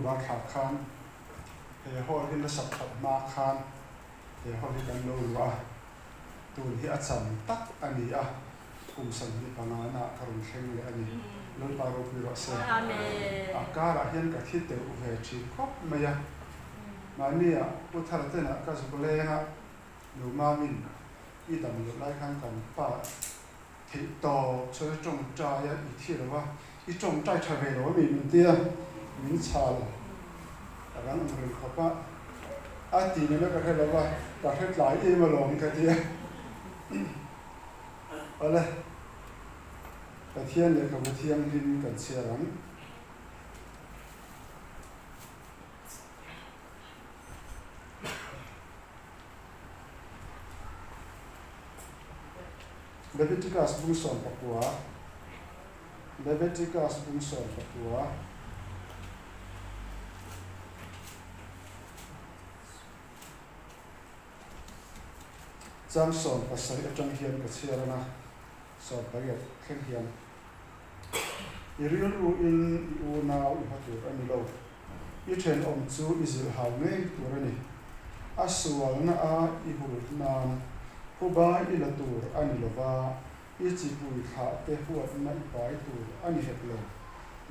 ba thả khan he hol hin la sap thap ma khan he hol hi kan lo wa tun hi acham tak ani a kum san hi panana karun thleng le ani lo paro pi ro se Amen. akara hian ka thit te u ve thi khop maya mania uthar te na ka su le nga lo ma min i dam lo lai khan kan pa thi to chö trong cha ya i thi lo wa i trong trai tha ve lo mi min tia min chal ran ri khopa a ti ne ka he lo wa ka he lai e ma long ka tia ole ka thian le ka ma thiam rin kan sia ran Leviticus bungson pakua Leviticus bungson pakua Jang son pasari atang hian ka chiarana son pariat khen hian Iriul u in u na u hatu ani lo I then om chu izil hau ngai turani Asual na a I hul nan Huba ila tur ani lova I chipui kha te huat na I pai tur ani het lo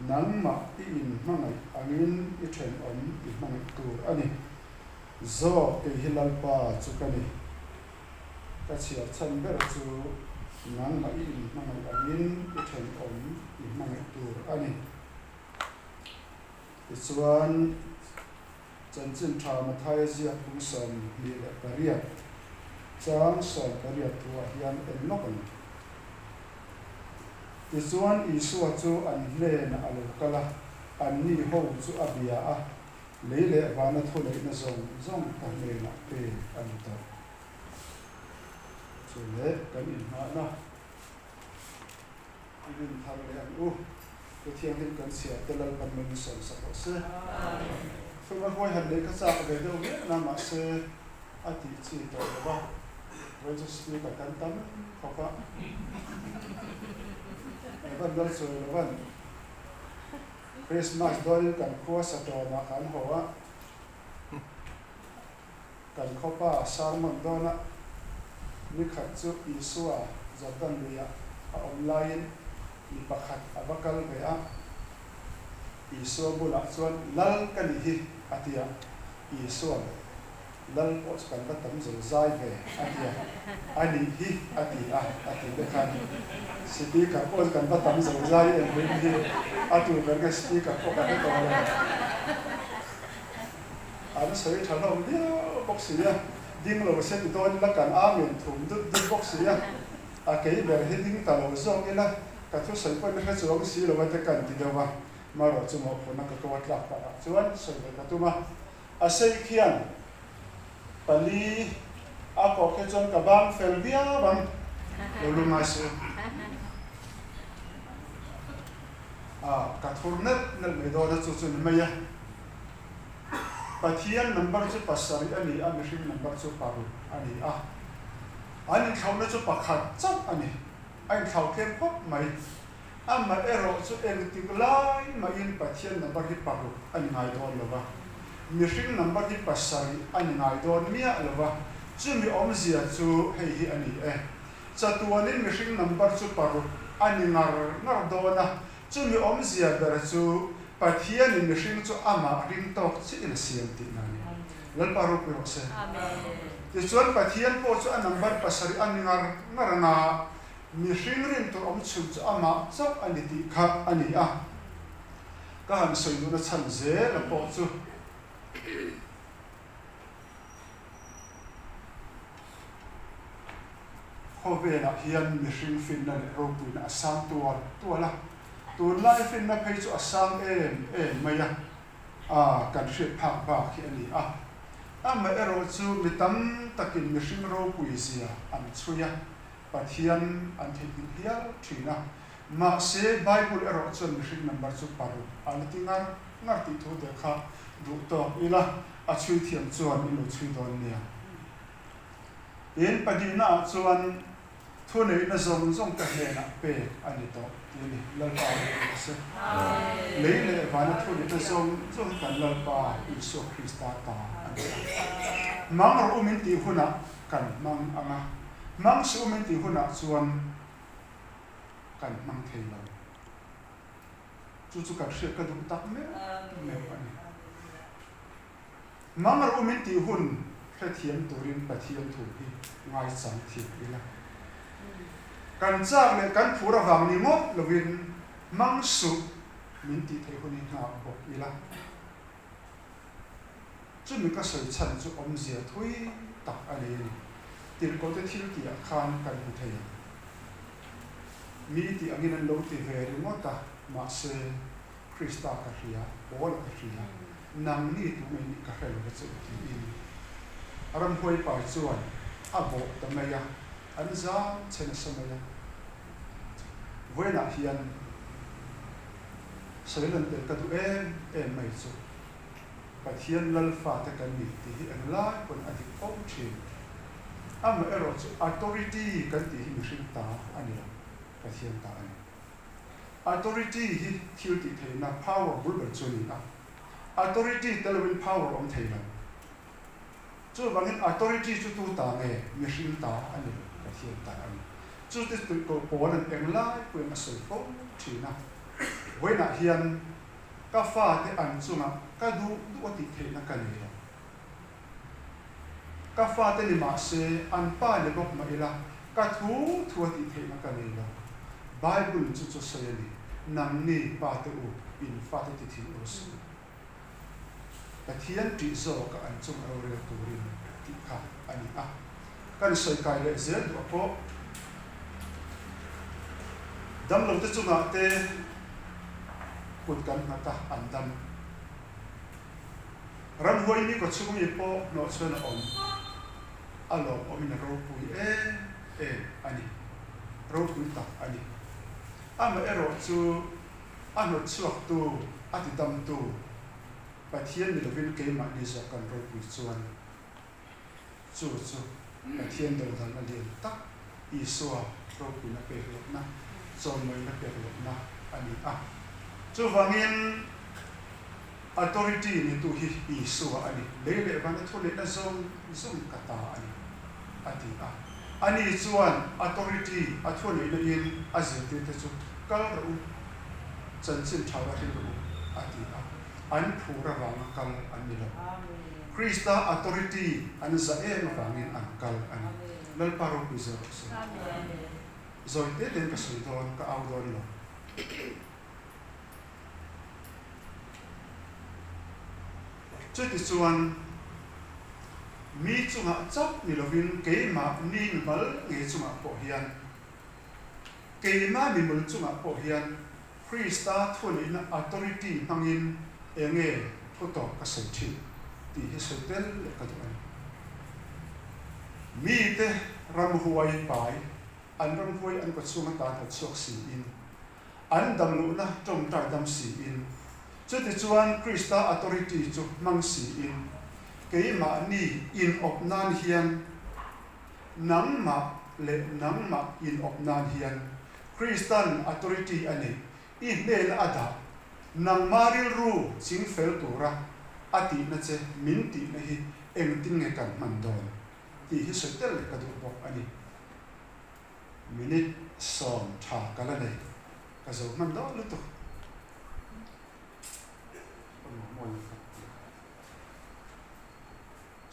Nang ma I in mangai angin I then om I mangai tur ani Zo ke hilal pa chukani ka chiar chan ber chu nang ma I in mangai angin I then om I mangai tur ani Chuan chan chin tha ma thai zia pu san mi le pariat Chang son pariat tua hian en nokan Chuan Isua chu an le na alo kala an ni ho chu abia a leile vana thole na zong ka le na pe an ta chule kan in ma na in thar le an u ke thiang hin kan sia telal kan men son sa ko se fuma hoi han le ka sa ka de ne na ma se ati chi to ba Registry ka kantam khopa evan dal so evan Christmas dol kan khua sa to ma kan hoa kan khopa sarmon dona ni khat chu Isua Jordan ria online ni pakhat abakal be a Isua bula chuan lal kan hi atia Isua lal pots kan ta tam zo zai ve atia ani hi ati de khan speaker pots kan ta tam zo zai en ve hi atu ver ga speaker ko ka to la an soi thalo dia box ya ding lo se to la kan a men thum du di box ya a ke ber he ding ta lo zo ila ka thu sai ko na zo si lo ta kan ti dawa ma ro chu mo ko na ka to la pa chuan soi ka tu ma a sei khian Pali ako ke chon ka bang fel bia bang lulu masu ka thurnet nal me do na chu chu maya pathian number chu pasari ani a machine number chu paru ani ani thawna chu pakhat chap ani ai thaw kem pop mai amma ero chu en tiklai mai in pathian number hi paru ani ngai do lova machine number hi pasari ani ngai don mia lova chumi omzia chu hei hi ani chatuanin machine number chu paru ani ngar dona chumi omzia ber chu pathian in machine chu ama ring tok chi in siam ti nani lal paru pe se amen ti chuan pathian po chu a number pasari ani ngar na machine ring to om chu chu ama chap ani ti kha ani ka han soi nu na chan ze la po chu Hove na hian mihring fin na ro puin asam tua la tur lai fin na phei chu asam maya kan hriat phak ba khi ani ma ero chu mitam takin mihring ro pui sia an chuya pathian an thei hial thina ma se Bible ero chu mihring number chu paru an tingar ngar ti thu de kha du to ila a chui thiam chuan ilo chui don nia in padina chuan thua này nó giống cái này nè bề anh đi to thì lần ba này sẽ lấy lệ và nó thua này nó giống cái lần ba Isu Christa ta mang ở mình tiêu hụt nè cần mang anh mang số mình tiêu hụt nè chuan cần mang thay lòng chú cả sự cái đúng tắc mấy anh mang ở mình tiêu hụt cái thiên tổ liên bát thiên thủ hi ngay sáng thiệt đi là cần chắc là cần phù ra vàng ni ngót là viên mang số mình tiêu thấy hụt ni nào bọc đi là chú mình có sự chân chú ông già thôi tắc anh ấy tiền có thể thiếu tiền khan cần một thầy mi thì anh ấy lâu thì về đúng không ta mà sẽ Christa cái gì à, bố là cái gì à, nằm đi tụi mình cái gì là cái gì aram hoi pai chuan a bo tamaya an za chen samaya voina hian soilan te ka du em mai chu pathian lal fa ta kan ni ti an la kon adi om chin am ero chu authority kan ti hi mishing ta ani la pathian ta ani authority hi thil ti theina power bul ber chu ni a authority telwin power om theina chú bằng authority chú tu ta nghe machine ta anh ấy cái hiện tại anh chú thì tụi cô bố nên em lại quyền là sự tốt chỉ na với nãy hiện các pha thì anh chú mà các du thì thế là cái gì các pha thì mà sẽ anh pa để bốc mà là các thú thì thế là cái gì Bible chú say đi nằm ni pa tự in pha thì thế là cái thiên trị do các anh chung ở đây tu rin thì cả anh cái sợi cài lệ dễ được có đâm lâu tới chung ngã tê quần cắn mà ta ăn đâm ram hoi ni có chung gì po nó chơi nó alo mình rau pui anh rau pui ta anh mà ero chu nó chuộc tu thì đâm tu bát thiên mình lovin cái mà đi ra cần rồi bị chuan chu bát thiên đầu thằng anh liền tắc Isua rồi bị nó bể lột na rồi mới nó bể lột na anh chu vangin authority ni tu hi Isua anh lấy lệ vang cái thôn lệ nó zoom kata anh chuan authority thôn lệ nó in azir thì chu kal ru chân chân chào ra thì ru anh phù ra vàng kal anh đi đâu Christa authority anh za em vangin anh kal anh lal paro bizo rồi tết đến cái sự đó cái áo đó lo cho thì chuan mi chung hạ chốc ni lovin cái mà ni mal nghe chung hạ bộ hiền cái mà mi mal chung hạ bộ hiền Christa thôn in authority hangin nghe có tỏ cái sự chi thì cái sự tên là cái gì mi te ram huai pai an ram huai an có chung ta thật suộc si in an đam lu na trong trái đam si in cho thì chuan Christa authority chu mang si in cái mà ni in op nan hian nang ma in op nan hian Christian authority ani in ne la ada nang maril ru ching fel tura ati na che min ti na hi eng tin nge kan man don ti hi se tel ka du bok ani minute som tha kala nei ka zo man do lu to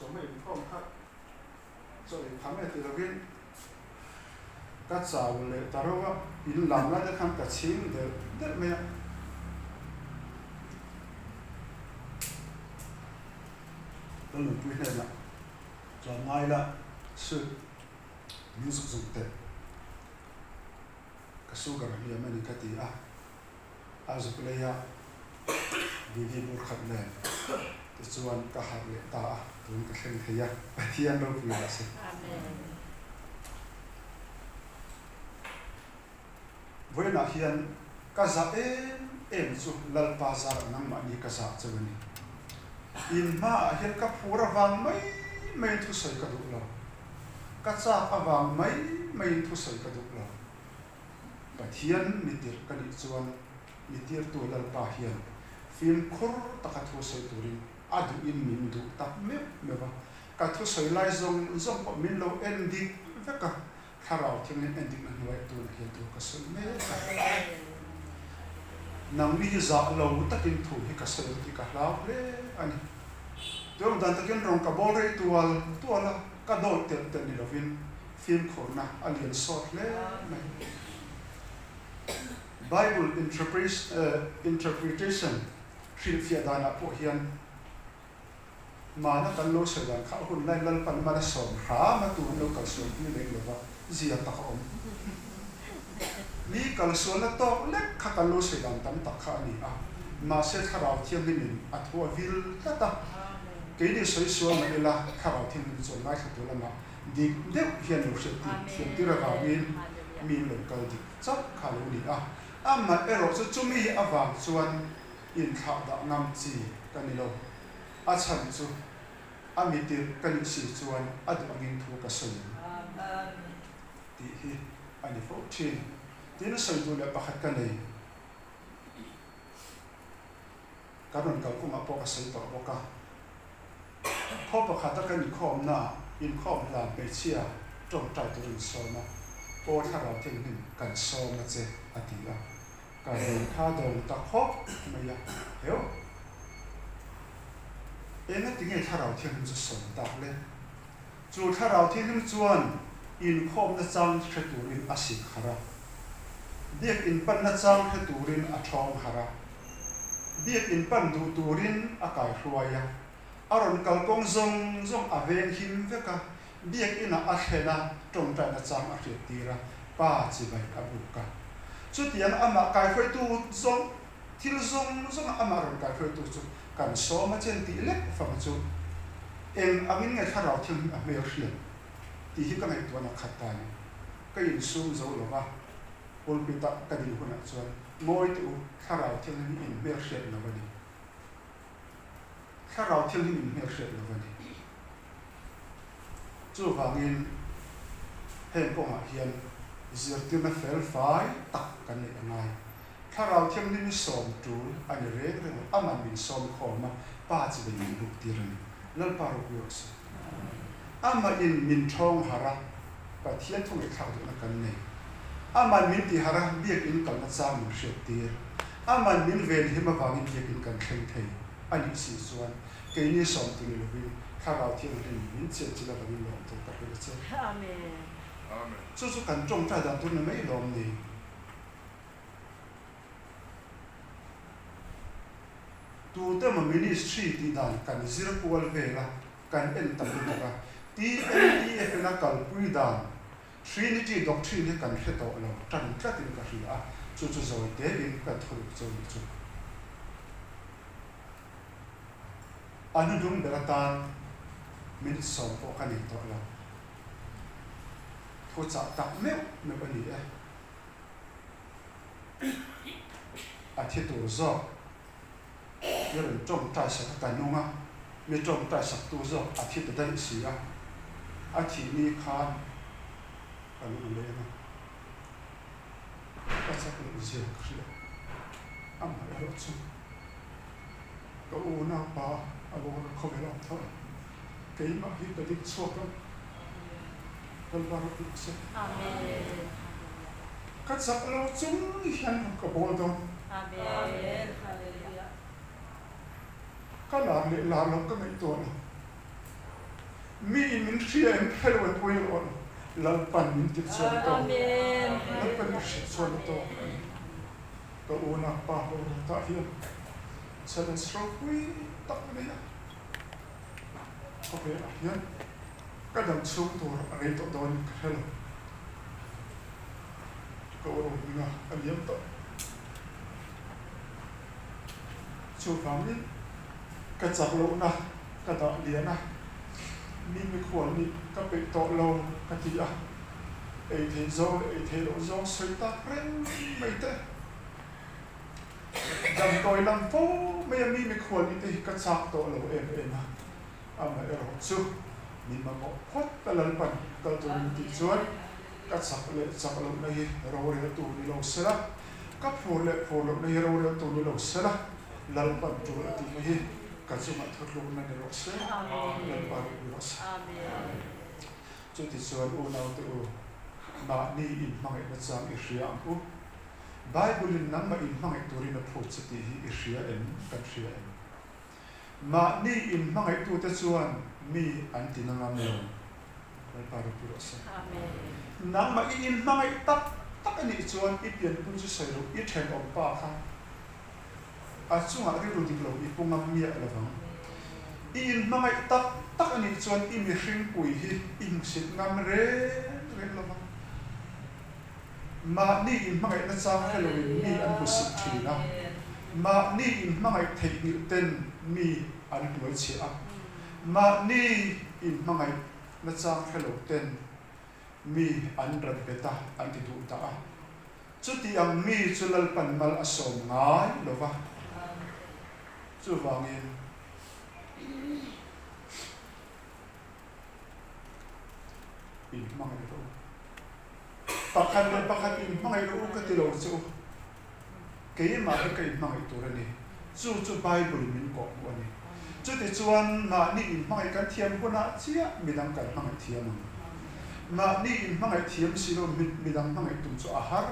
cho mấy phong khác rồi thằng này thì là viên các cháu lệ ta đâu á in làm lại để khám cả chín để đất mẹ tôi nói chuyện này là cho ngay là sự music dùng tệ cái số cái này mình cái gì giúp lấy đi buổi khát này thì chuan cả hai lệ ta đúng cái khen thấy à thiên đâu vì là gì với nãy hiện cái giá em chú lal pa giá nằm mà đi cái giá cho mình in mà hiện cái phù ra vàng mấy thu sợi cái đủ lo ka cha awang mai thu soi ka duk lo pathian mitir kan i chuan mitir tu lal pa hian film khur taka thu soi turin adu in min du tak me ba ka thu soi lai zong pa min lo ending veka kharau thing in ending na nuai tu na hian tu ka sun me nam mi za lo takin thu hi ka sel ti ka lau le ani dom dan takin rong ka bol rei tuala ka do tel ni lovin film khorna alien sort le Bible interpretation thil fia dana po hian mana kan lo se dan kha hun lai lal pan mara som kha ma tu lo kal so ni le lo ba zia ta ka om ni kal so na to le kha kan lo se dan tam ta kha ni a ma se kharau thiam ni min a thua vil ta ke ni soi so ma ila kharau thiam ni zo lai kha tu la ma di de hian lo se ti ti ra ga mi lo kal di chap kha lo ni a amma ero chu chumi awang chuan in kha da ngam chi kan lo a chan chu ami tir kan si chuan adu angin thu ka sai ti hi ani fo chin tin sai du le pakhat ka nei karon ka kuma po ka sai to boka kho pakhat ka ni khom na in khom la pe chia trong trai tu rin so na o tha ra thing nin kan so ma che atila ka rin kha do ta kho ma ya heo ena tinge tha ra thing chu son ta le chu tha ra thing chuan in khom na chang thre turin asi khara biak in pan na chang thre turin a thong khara biak in pan du turin a kai hruaya aron kalkong zong aven him veka biak ina a khena tong ta na chang a hre tira pa chi bai ka buka chu tian ama kai khoi tu zong thil zong ama ron kai khoi tu chu kan so ma chen ti le fa chu en angin ngai tha rau thing a me hrian ti hi ka ngai tu na khata ni ka in sum zo lo ba ol pi ta ka di huna chuan moi tu tha rau thing ni in me hrian na ba ni tha rau thing ni in me hrian na ba ni chu wangin hen ko ma hian zirti na fel fai tak kan ni angai tha rau thing ni som tu ani re aman min som khoma pa chi be ni luk ti ran lal pa ro yo se ama in min thong hara pa thian thung e thau na kan nei aman min ti hara biak in kal na chang mu she tir aman min vel hi ma wangin biak in kan thleng thei ani si chuan ke ni som ti ni lovin tha rau thing ni min che chi la ni lo to ka pe che amen Amen. chu kan trong tra dan tu na mai lom ni tu te ma ministry ti dan kan zir pual vela kan en tam tu ka ti en na kal pui dan trinity doctrine kan hre to lo tan tla tin ka ria chu zoi te in ka thul chu anu dung beratan min som po kan to lo thu cha tak me ani a thi tu zo yerin trong trai sa ka nunga me trong trai sak tu zo a thi ta dai si a thi ni khan kan lu le na ka sa ku zio khria am ma ro chu ko u na pa a bo ko ko me lo tho ke ma hi ta dik so ka kal ba ro se amen ka sa lo chung hian ko bo do amen hallelujah ka la lo ka mai to na mi min hria en helwen poi on lal pan min ti chuan to amen lal pan shi chuan to ko u na pa ho ta hian salan stro pui tak ne ya ko pe hian ka dam chung to re to don hello ko ro na aliam to chu family ka chak lo na ka da lia na mi mi khwal ni ka pe to lo ka ti a e the lo zo soi ta ren mai te dam toi lam fo me mi khwal ni te ka chak to lo em na ama ero chu mi ma mo phot kalal pan kal tu ti chuan ka chak lo na hi ro re tu ni lo sela ka phur lo na hi ro re tu ni lo sela lal pan tu ti hi ka chu ma thot lo na ni lo se lal pa ro se chu ti chuan u nau tu ma ni in mangai na chang i hria u Bible in nang ma in mangai turin na phut chati hi i hria em kan hria em ma ni in mangai tu te chuan mi an tinanga me lal pa ro se nang ma in mangai tak ani chuan i pian pun chu sai lo i then om pa kha a chunga ri ru dik lo i pungam mi a lawang in mangai tak ani chuan i mi hring pui hi im sit ngam re lawang ma ni in mangai na chang hello mi an bu sit thina ma ni in mangai thei ni ten mi an loi chi a ma ni in mangai na chang hello ten mi an ran beta an ti du ta a chu ti ang mi chu lal pan mal asom ngai lova chu wangin in mangai ro pakhan in mangai ro ka ti lo chu ke ma ka in mangai tu ra ni chu Bible min ko ani chu ti chuan ma ni in mangai kan thiam ko na chia mi dang kan mangai thiam ma ni in mangai thiam si lo mi dang mangai tum chu a har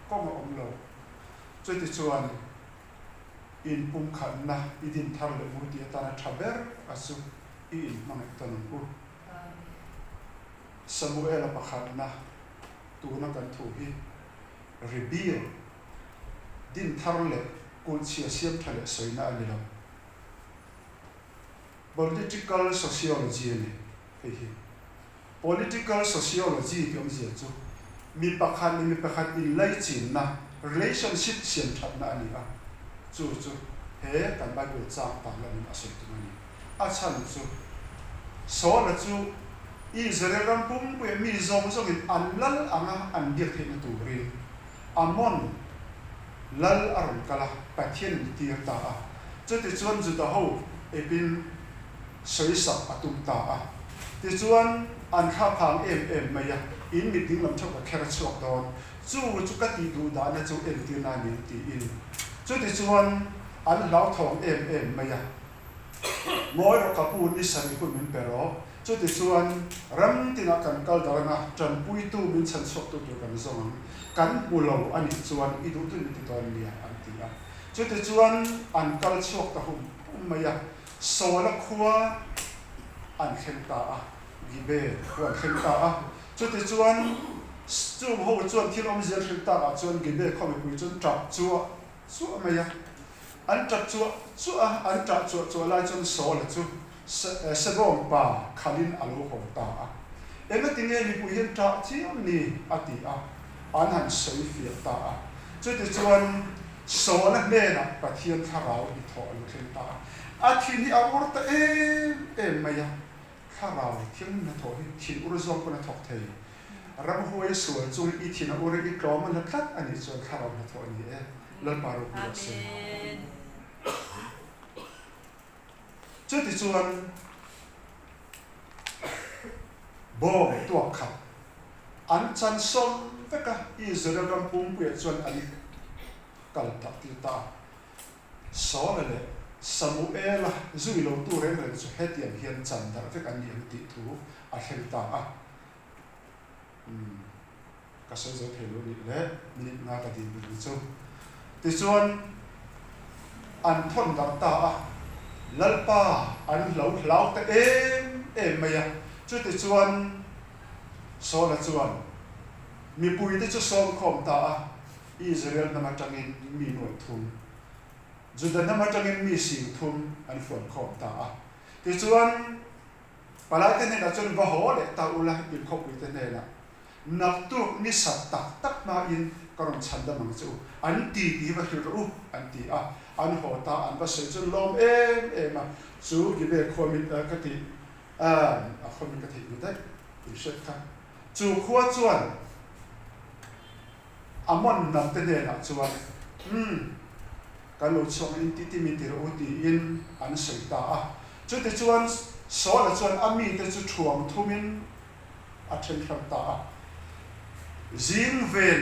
ko ma om lo chu ti chuan in pum khan na i din thar le mu ti ta na thaber asu i in mangai tan ku Samuel pakhan na tu na kan thu hi reveal din thar le kun chia siam thale soina ani lo political sociology ni hi political sociology tiom zia chu mi pakhan in lai chin na relationship siam that na ani a chu he kan Bible chang pang la ni asoi tu ni a chan chu so la chu Israel ram pum pu mi zong in anlal anga an dir the na tu ri amon lal aron kala pathian ti ta a chu ti chuan zu ta ho e bin soi sak atum ta a ti chuan an kha phang em maya in mi ding lam chok ka khera chok don chu ka ti du da na chu em ti na ni ti in chu ti chuan an lau thong em maya moi ro ka pu ni san ku min pero chu ti chuan ram tina kan kal da na tran pui tu min chan sok tu kan zong kan ulo ani chuan i du tu ni ti ton nia an ti a chu ti chuan an kal chok ta hum maya so la khuwa an khen ta a gi be an khen ta a chu ti chuan chu ho chuan thil om zel khen ta a chuan gi be kho me pui chuan trap chu maya an trap chu an trap chu la chuan so la chu sebong pa khalin alo ho ta a ema tinge ni pu hian ta chiam ni ati a an han sei fia ta a chu ti chuan so na ne na pathian tharau ni tho an khen ta a thin ni a ur ta em maya tharau thing na tho hi thin ur zong ko na thok thei ram huai sual chu i thin a ur i klom na thlat ani chuan tharau na tho ni e lal paru ku se chu ti chuan bom tuak khat an chan som veka Israel ram pum pu chuan ani kal ta ti ta so le Samuel zui lo tu ren chu hetian hian chan da vek an ni ti thu a hel ta a ka so zo thelo ni le ni nga ka din ni chu ti chuan an thon da ta a lalpa an lo hlau ta em maya chu ti chuan so la chuan mi pui te chu som khom ta a Israel na matangin mi noi thum Juda na matangin mi sing thum an fon khom ta a ti chuan palai te ne na chun va ho le ta ula in khop wi te ne na nak tu ni sat tak ma in karon chan da mang chu an ti va ru an ti a an ho ta an ba se chu lom em a chu gi be khomin ka ti a khomin ka ti ni dai i shet kha chu khwa chuan amon nam te ne na chuan kan lo chong in ti mi ti ro ti in an sei ta a chu ti chuan số là chuan ami te chu thuang thumin a then thlang ta zing ven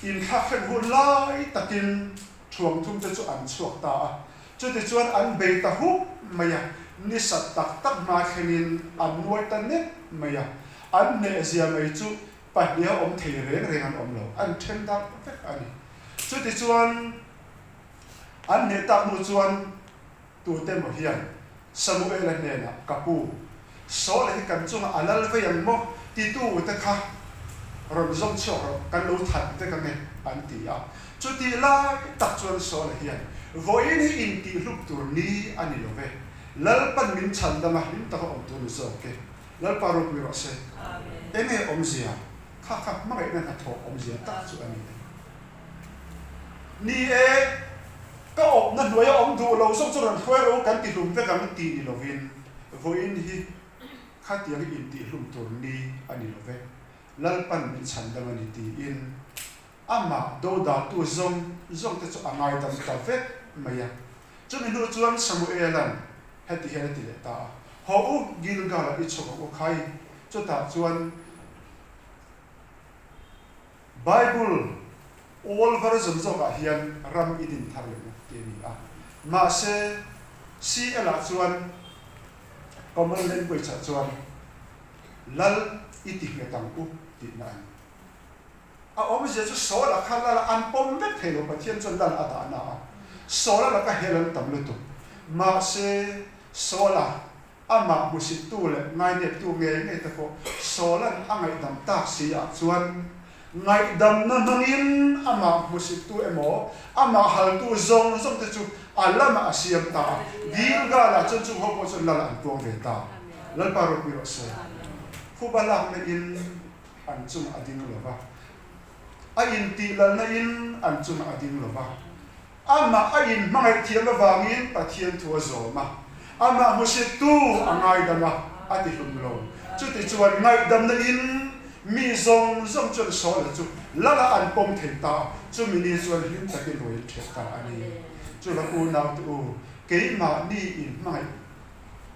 in khắc khen hun lai takin thuang thum te chu an chuak ta chu te chuan an be ta hu maya ni sat tak tak ma khenin an nuai ta ne maya an ne zia mai chu pahnia om thei reng reng an om lo an then dak vek ani chu te chuan an ne ta mu chuan tu te mo hian Samuel an ne na kapu so le kan chung alal ve yang mo ti tu te kha ron zong chho kan lo that te kan ne an ti a chu ti la tak chuan so le hian voin hi in ti lup tur ni ani lo ve lal pan min chan da ma hin ta om tu so ke lal paru pi ro se eme om zia kha kha ma ga na tho om zia tak chu ani ni e ka op na hnuai om du lo song chu ran khoi ro kan ti lum ve kan ti ni lo vin voin hi kha ti ri in ti lum tur ni ani lo ve lal pan min chan da ma ni ti in ama do da tu zong te chu angai dam ta ve maya chu min hu chuan Samuelan heti heti le ta ho u Gilgal i chok ko khai chu ta chuan Bible all version zoka hian ram idin thar le te ni a ma se si ela chuan common language cha chuan lal iti nge tang u ti na an a om je chu so la khala la an pom ve thelo pathian chon dan ata na a so la ka helan tam le tu ma se so la ama musit tu le ngai ne tu nge te ko so la angai dam ta si a chuan ngai dam na nangin ama musit tu emo ama hal tu zong te chu alama asiam ta Gilgal la chu chu ho ko chon la an tuang ve ta lal paro pi ro se fu bala na in an chung ading lo ba a in ti lal na in an chung ading lo ba ama a in mangai thiam la wangin pathian thu zo ma ama musit tu angai dama ati hlum lo chu ti chuan ngai dam na in mi zong chon so la chu lala an pom thei ta chu mi ni chuan him takin roi the ta ani chu la u nau tu ke ma ni in mai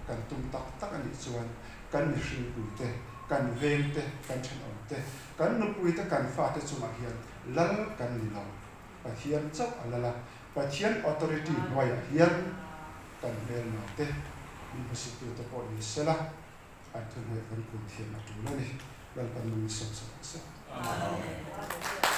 kan tum tak ani chuan kan mi hring pu te kan veng te kan chen om te kan nu pui te kan fa te chu ma hian lal kan ni lo pathian chok alala pathian authority noi hian kan vel ma te mi pasitu te po ni sela an tu mai kan ku thian na tu la ni lal kan mi som sa Amen.